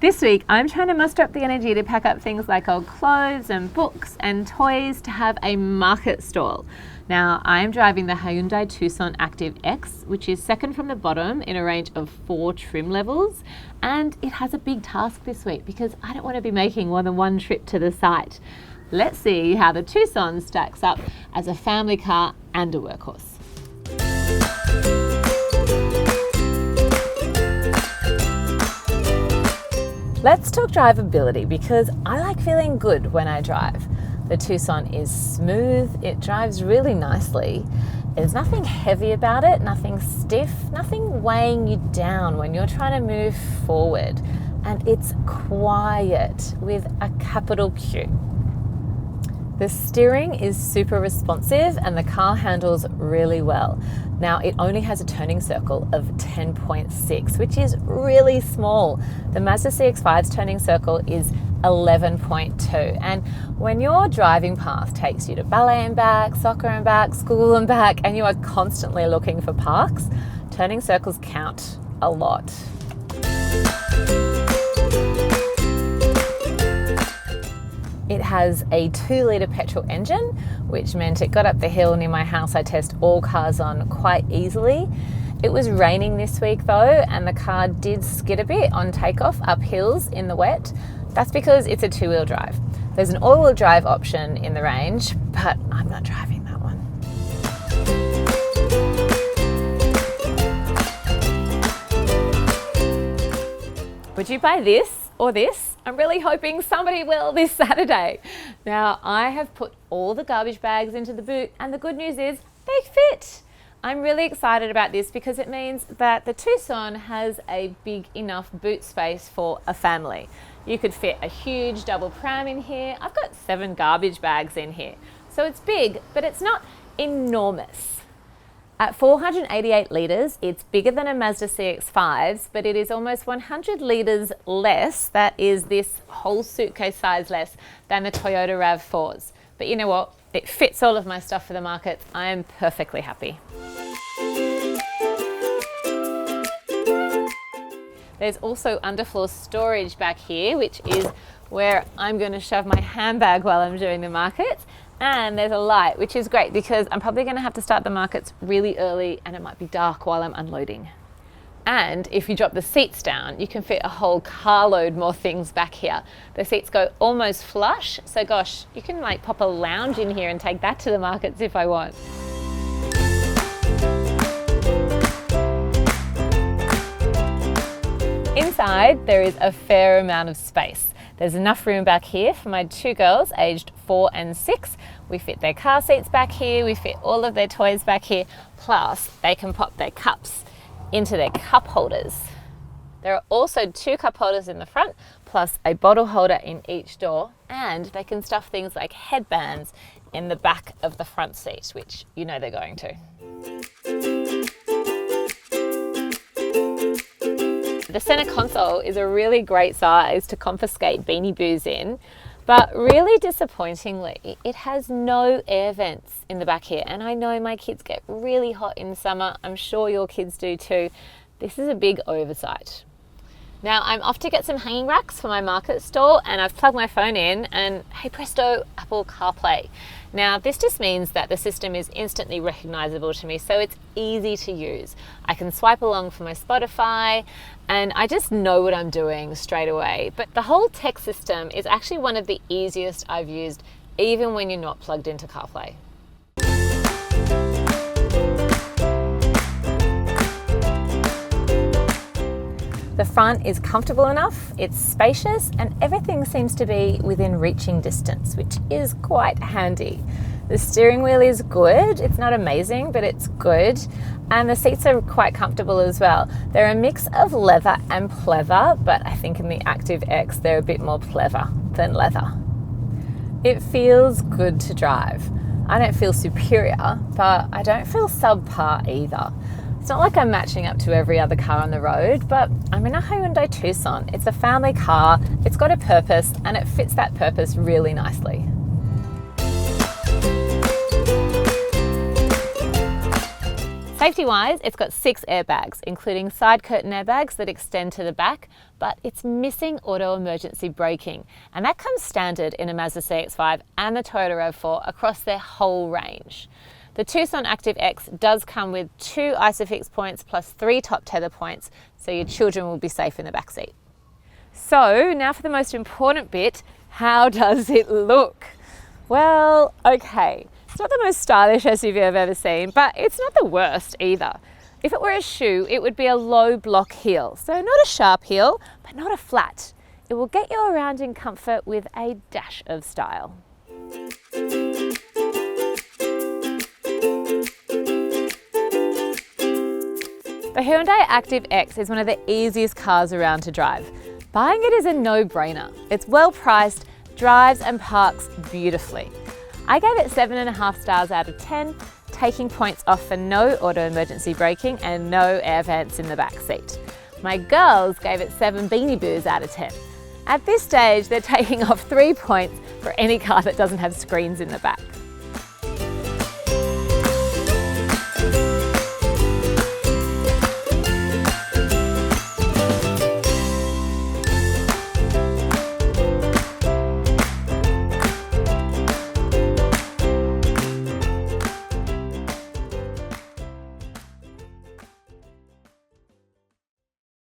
This week, I'm trying to muster up the energy to pack up things like old clothes and books and toys to have a market stall. Now, I'm driving the Hyundai Tucson Active X, which is second from the bottom in a range of 4 trim levels. And it has a big task this week because I don't want to be making more than one trip to the site. Let's see how the Tucson stacks up as a family car and a workhorse. Let's talk drivability because I like feeling good when I drive. The Tucson is smooth, it drives really nicely. There's nothing heavy about it, nothing stiff, nothing weighing you down when you're trying to move forward. And it's quiet with a capital Q. The steering is super responsive and the car handles really well. Now, it only has a turning circle of 10.6, which is really small. The Mazda CX-5's turning circle is 11.2. And when your driving path takes you to ballet and back, soccer and back, school and back, and you are constantly looking for parks, turning circles count a lot. It has a 2-litre petrol engine, which meant it got up the hill near my house I test all cars on quite easily. It was raining this week though, and the car did skid a bit on takeoff up hills in the wet. That's because it's a 2-wheel drive. There's an all-wheel drive option in the range, but I'm not driving that one. Would you buy this or this? I'm really hoping somebody will this Saturday. Now, I have put all the garbage bags into the boot, and the good news is they fit. I'm really excited about this because it means that the Tucson has a big enough boot space for a family. You could fit a huge double pram in here. I've got 7 garbage bags in here. So it's big, but it's not enormous. At 488 litres, it's bigger than a Mazda CX-5's, but it is almost 100 litres less, that is this whole suitcase size less, than the Toyota RAV4's. But you know what? It fits all of my stuff for the market. I am perfectly happy. There's also underfloor storage back here, which is where I'm going to shove my handbag while I'm doing the markets. And there's a light, which is great because I'm probably going to have to start the markets really early and it might be dark while I'm unloading. And if you drop the seats down, you can fit a whole carload more things back here. The seats go almost flush, so gosh, you can like pop a lounge in here and take that to the markets if I want. Inside, there is a fair amount of space. There's enough room back here for my 2 girls aged 4 and 6. We fit their car seats back here, we fit all of their toys back here, plus they can pop their cups into their cup holders. There are also 2 cup holders in the front, plus a bottle holder in each door, and they can stuff things like headbands in the back of the front seat, which you know they're going to. The center console is a really great size to confiscate Beanie Boos in, but really disappointingly, it has no air vents in the back here. And I know my kids get really hot in summer. I'm sure your kids do too. This is a big oversight. Now I'm off to get some hanging racks for my market stall, and I've plugged my phone in and hey presto, Apple CarPlay. Now this just means that the system is instantly recognizable to me, so it's easy to use. I can swipe along for my Spotify and I just know what I'm doing straight away. But the whole tech system is actually one of the easiest I've used, even when you're not plugged into CarPlay. The front is comfortable enough, it's spacious, and everything seems to be within reaching distance, which is quite handy. The steering wheel is good. It's not amazing, but it's good. And the seats are quite comfortable as well. They're a mix of leather and pleather, but I think in the Active X, they're a bit more pleather than leather. It feels good to drive. I don't feel superior, but I don't feel subpar either. It's not like I'm matching up to every other car on the road, but I'm in a Hyundai Tucson. It's a family car, it's got a purpose, and it fits that purpose really nicely. Safety-wise, it's got 6 airbags, including side curtain airbags that extend to the back, but it's missing auto emergency braking, and that comes standard in a Mazda CX-5 and the Toyota RAV4 across their whole range. The Tucson Active X does come with 2 ISOFIX points plus 3 top tether points, so your children will be safe in the back seat. So now for the most important bit, how does it look? Well, okay. It's not the most stylish SUV I've ever seen, but it's not the worst either. If it were a shoe, it would be a low block heel. So not a sharp heel, but not a flat. It will get you around in comfort with a dash of style. The Hyundai Active X is one of the easiest cars around to drive. Buying it is a no-brainer. It's well priced, drives and parks beautifully. I gave it 7.5 stars out of 10, taking points off for no auto emergency braking and no air vents in the back seat. My girls gave it 7 Beanie Boos out of 10. At this stage, they're taking off 3 points for any car that doesn't have screens in the back.